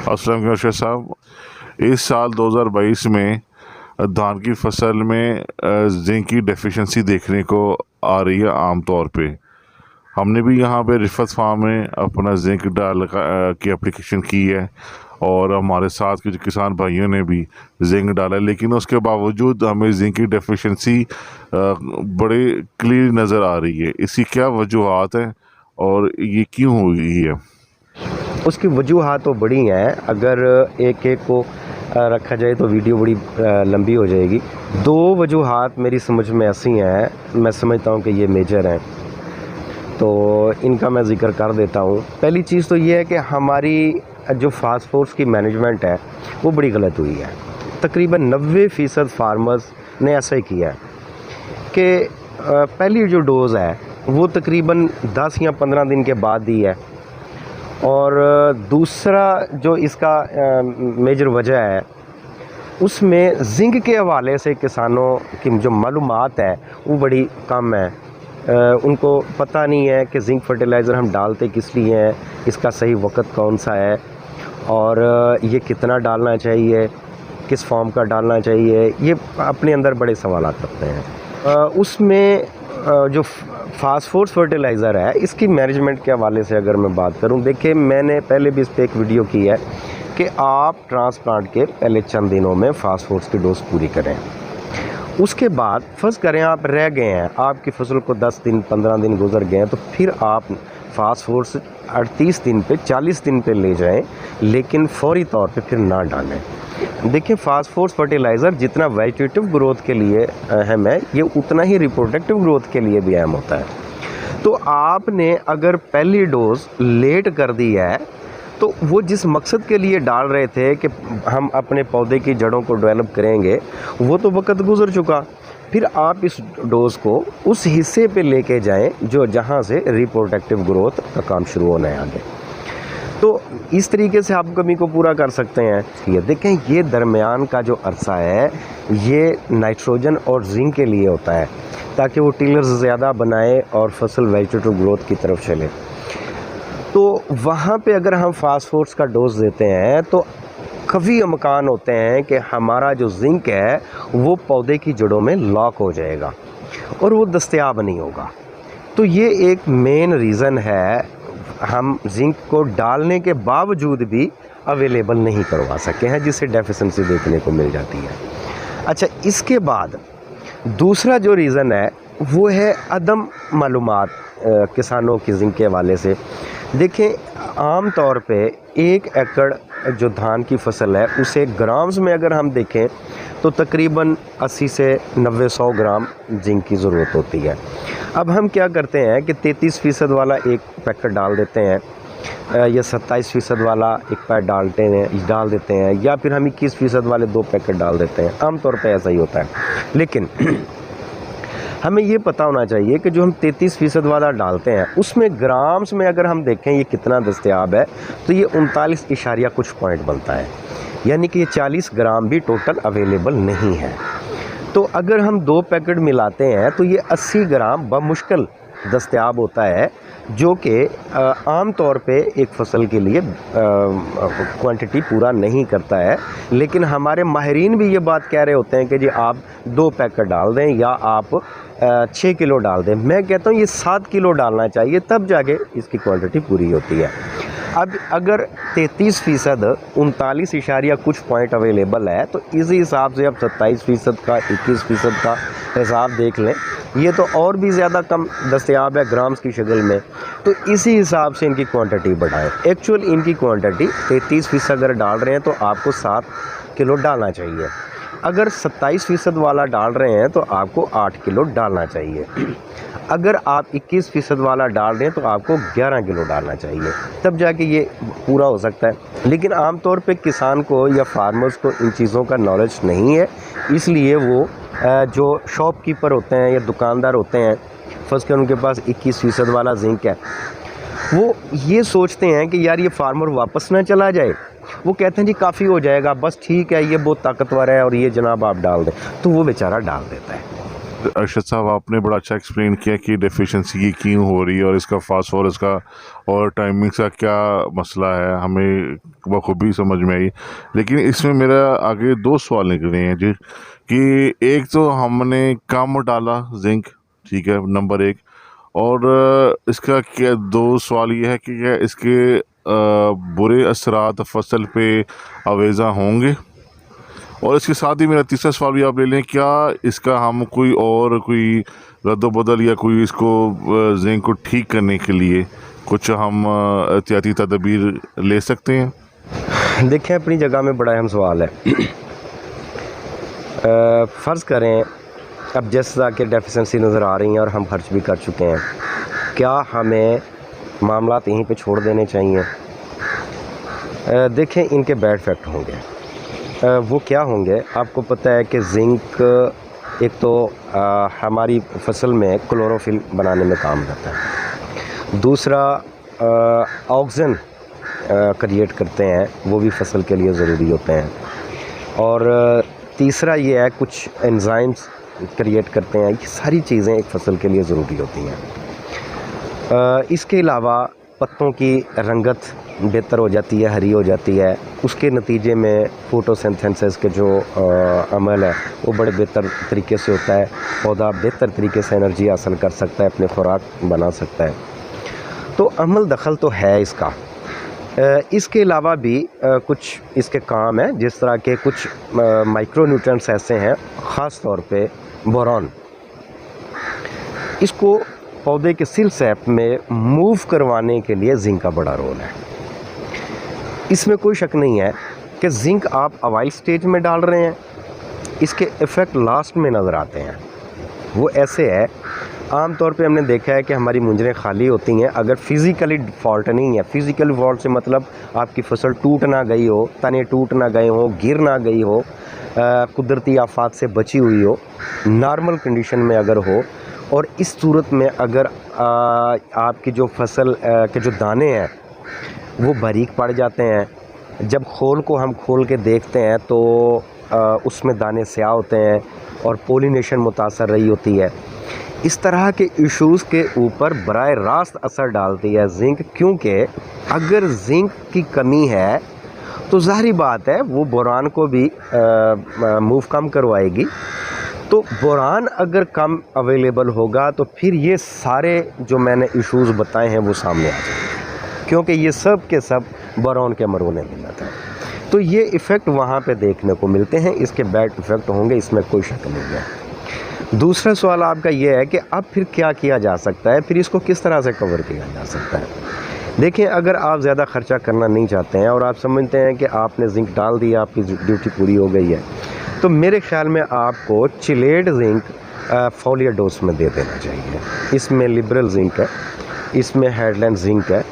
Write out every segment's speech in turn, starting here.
अस्सलाम शेख साहब, इस साल 2022 में धान की फसल में जिंक की डेफिशिएंसी देखने को आ रही है। आम तौर पे हमने भी यहाँ पे रिफत फार्म में अपना जिंक की एप्लीकेशन की है और हमारे साथ के जो किसान भाइयों ने भी जिंक डाला है, लेकिन उसके बावजूद हमें जिंक की डेफिशिएंसी बड़े क्लियर नज़र आ रही है। इसकी क्या वजूहात हैं और ये क्यों हुई है? उसकी वजूहात तो बड़ी हैं। अगर एक एक को रखा जाए तो वीडियो बड़ी लंबी हो जाएगी। दो वजूहात मेरी समझ में ऐसी हैं, मैं समझता हूँ कि ये मेजर हैं, तो इनका मैं ज़िक्र कर देता हूँ। पहली चीज़ तो ये है कि हमारी जो फास्फोर्स की मैनेजमेंट है वो बड़ी गलत हुई है। तकरीबन 90% फार्मर्स ने ऐसा ही किया है कि पहली जो डोज़ है वो तकरीबन 10 या 15 दिन के बाद दी है, और दूसरा जो इसका मेजर वजह है उसमें जिंक के हवाले से किसानों की जो मालूमात है वो बड़ी कम है। उनको पता नहीं है कि जिंक फर्टिलाइज़र हम डालते किस लिए हैं, इसका सही वक्त कौन सा है और ये कितना डालना चाहिए, किस फॉर्म का डालना चाहिए। ये अपने अंदर बड़े सवालात रखते हैं। उसमें जो फास्फोर्स फर्टिलाइज़र है इसकी मैनेजमेंट के हवाले से अगर मैं बात करूं, देखिए मैंने पहले भी इस पर एक वीडियो की है कि आप ट्रांसप्लांट के पहले चंद दिनों में फास्फोर्स की डोज पूरी करें। उसके बाद फ़र्ज़ करें आप रह गए हैं, आपकी फसल को 10 दिन 15 दिन गुजर गए हैं, तो फिर आप फास्फोर्स 38 दिन पे 40 दिन पे ले जाएं, लेकिन फौरी तौर पे फिर ना डालें। देखिए फास्फोर्स फर्टिलाइज़र जितना वेजिटेटिव ग्रोथ के लिए अहम है, ये उतना ही रिप्रोडक्टिव ग्रोथ के लिए भी अहम होता है। तो आपने अगर पहली डोज लेट कर दी है तो वो जिस मकसद के लिए डाल रहे थे कि हम अपने पौधे की जड़ों को डेवलप करेंगे, वो तो वक्त गुजर चुका। फिर आप इस डोज़ को उस हिस्से पे लेके जाएं जो जहाँ से रिप्रोडक्टिव ग्रोथ का काम शुरू होना है आगे। तो इस तरीके से आप कमी को पूरा कर सकते हैं। ये देखें, ये दरमियान का जो अरसा है ये नाइट्रोजन और जिंक के लिए होता है ताकि वो टिलर्स ज़्यादा बनाए और फसल वेजिटेटिव ग्रोथ की तरफ चले। तो वहाँ पे अगर हम फास्फोर्स का डोज देते हैं तो काफ़ी इम्कान होते हैं कि हमारा जो जिंक है वो पौधे की जड़ों में लॉक हो जाएगा और वो दस्तयाब नहीं होगा। तो ये एक मेन रीज़न है हम जिंक को डालने के बावजूद भी अवेलेबल नहीं करवा सके हैं, जिससे डेफिशिएंसी देखने को मिल जाती है। अच्छा, इसके बाद दूसरा जो रीज़न है वो है अदम मालूमात किसानों की जिंक के हवाले से। देखें, आम तौर पे 1 एकड़ जो धान की फसल है उसे ग्राम्स में अगर हम देखें तो तकरीबन 80 से 90-100 ग्राम जिंक की ज़रूरत होती है। अब हम क्या करते हैं कि 33% वाला एक पैकेट डाल देते हैं या 27% वाला एक पैकेट डाल देते हैं, या फिर हम 21% वाले 2 पैकेट डाल देते हैं। आमतौर पे ऐसा ही होता है। लेकिन हमें ये पता होना चाहिए कि जो हम 33% वाला डालते हैं उसमें ग्राम्स में अगर हम देखें ये कितना दस्तयाब है, तो ये 39 इशारिया कुछ पॉइंट बनता है, यानी कि ये 40 ग्राम भी टोटल अवेलेबल नहीं है। तो अगर हम 2 पैकेट मिलाते हैं तो ये 80 ग्राम बमुश्किल दस्तयाब होता है, जो कि आम तौर पे एक फसल के लिए क्वांटिटी पूरा नहीं करता है। लेकिन हमारे माहिरीन भी ये बात कह रहे होते हैं कि जी आप 2 पैकेट डाल दें या आप 6 किलो डाल दें। मैं कहता हूँ ये 7 किलो डालना चाहिए, तब जाके इसकी क्वांटिटी पूरी होती है। अब अगर 33% 39 इशारिया कुछ पॉइंट अवेलेबल है, तो इसी हिसाब से अब 27% का 21% का हिसाब देख लें, ये तो और भी ज़्यादा कम दस्तयाब है ग्राम्स की शक्ल में। तो इसी हिसाब से इनकी क्वांटिटी बढ़ाएं। एक्चुअल इनकी क्वांटिटी 33% अगर डाल रहे हैं तो आपको 7 किलो डालना चाहिए। अगर 27% वाला डाल रहे हैं तो आपको 8 किलो डालना चाहिए। अगर आप 21% वाला डाल रहे हैं तो आपको 11 किलो डालना चाहिए, तब जाके ये पूरा हो सकता है। लेकिन आमतौर पे किसान को या फार्मर्स को इन चीज़ों का नॉलेज नहीं है, इसलिए वो जो शॉपकीपर होते हैं या दुकानदार होते हैं, फर्स्ट उनके पास 21% वाला जिंक है, वो ये सोचते हैं कि यार ये फार्मर वापस ना चला जाए। वो कहते हैं जी काफ़ी हो जाएगा, बस ठीक है, ये बहुत ताकतवर है और ये जनाब आप डाल दें, तो वो बेचारा डाल देता है। अरशद साहब आपने बड़ा अच्छा एक्सप्लेन किया कि डेफिशिएंसी की क्यों हो रही है और इसका फास्फोरस का और टाइमिंग्स का क्या मसला है, हमें बखूबी समझ में आई। लेकिन इसमें मेरा आगे दो सवाल निकले हैं जी, कि एक तो हमने कम डाला जिंक, ठीक है, नंबर एक, और इसका क्या दो सवाल ये है कि क्या इसके बुरे असरात फसल पे अवेज़ा होंगे, और इसके साथ ही मेरा तीसरा सवाल भी आप ले लें, क्या इसका हम कोई रद्द-बदल या कोई इसको ज़िंक को ठीक करने के लिए कुछ हम एहतियाती तदबीर ले सकते हैं? देखें, अपनी जगह में बड़ा अहम सवाल है। फ़र्ज़ करें अब जैसा कि डेफिशिएंसी नज़र आ रही हैं और हम खर्च भी कर चुके हैं, क्या हमें मामलात यहीं पे छोड़ देने चाहिए? देखें, इनके बैड इफ़ेक्ट होंगे। वो क्या होंगे? आपको पता है कि ज़िंक एक तो हमारी फसल में क्लोरोफिल बनाने में काम करता है, दूसरा ऑक्सीजन क्रिएट करते हैं, वो भी फसल के लिए ज़रूरी होते हैं, और तीसरा ये है कुछ एंजाइम्स क्रिएट करते हैं। ये सारी चीज़ें एक फसल के लिए ज़रूरी होती हैं। इसके अलावा पत्तों की रंगत बेहतर हो जाती है, हरी हो जाती है, उसके नतीजे में फोटोसिंथेसिस के जो अमल है वो बड़े बेहतर तरीके से होता है, पौधा बेहतर तरीके से एनर्जी हासिल कर सकता है, अपने खुराक बना सकता है। तो अमल दखल तो है इसका। इसके अलावा भी कुछ इसके काम हैं, जिस तरह के कुछ माइक्रोन्यूट्रिएंट्स ऐसे हैं, ख़ास तौर पे बोरॉन, इसको पौधे के सिल सैप में मूव करवाने के लिए जिंक का बड़ा रोल है। इसमें कोई शक नहीं है कि जिंक आप अवाइल स्टेज में डाल रहे हैं, इसके इफ़ेक्ट लास्ट में नज़र आते हैं। वो ऐसे है, आम तौर पे हमने देखा है कि हमारी मुंजरें खाली होती हैं अगर फिज़िकली फॉल्ट नहीं है। फिज़िकल फॉल्ट से मतलब आपकी फसल टूट ना गई हो, तने टूट ना गए हो, गिर ना गई हो, कुदरती आफात से बची हुई हो, नॉर्मल कंडीशन में अगर हो, और इस सूरत में अगर आपकी जो फसल के जो दाने हैं वो बारीक पड़ जाते हैं, जब खोल को हम खोल के देखते हैं तो उसमें दाने स्याह होते हैं और पोलिनेशन मुतासर रही होती है। इस तरह के इश्यूज़ के ऊपर बराह रास्त असर डालती है जिंक, क्योंकि अगर जिंक की कमी है तो ज़ाहिर बात है वो बोरान को भी मूव कम करवाएगी। तो बोरान अगर कम अवेलेबल होगा तो फिर ये सारे जो मैंने इश्यूज़ बताए हैं वो सामने आ जाएंगे, क्योंकि ये सब के सब बोरान के मरने मिलता है। तो ये इफ़ेक्ट वहाँ पे देखने को मिलते हैं, इसके बैड इफ़ेक्ट होंगे, इसमें कोई शक नहीं है। दूसरा सवाल आपका ये है कि अब फिर क्या किया जा सकता है, फिर इसको किस तरह से कवर किया जा सकता है। देखिए, अगर आप ज़्यादा ख़र्चा करना नहीं चाहते हैं और आप समझते हैं कि आपने जिंक डाल दिया, आपकी ड्यूटी पूरी हो गई है, तो मेरे ख़्याल में आपको चिलेड जिंक फोलियर डोज में दे देना चाहिए। इसमें लिबरल जिंक है, इसमें हेडलैंड जिंक है,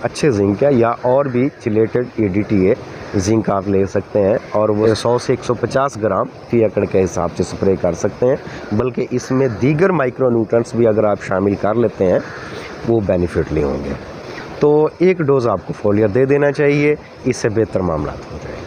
अच्छे जिंक है, या और भी चिलेटेड EDTA जिंक आप ले सकते हैं, और वो 100 से 150 ग्राम फी एकड़ के हिसाब से स्प्रे कर सकते हैं। बल्कि इसमें दीगर माइक्रोन्यूट्रिएंट्स भी अगर आप शामिल कर लेते हैं वो बेनिफिट ले होंगे। तो एक डोज़ आपको फोलियर दे देना चाहिए, इससे बेहतर मामला हो जाएगा।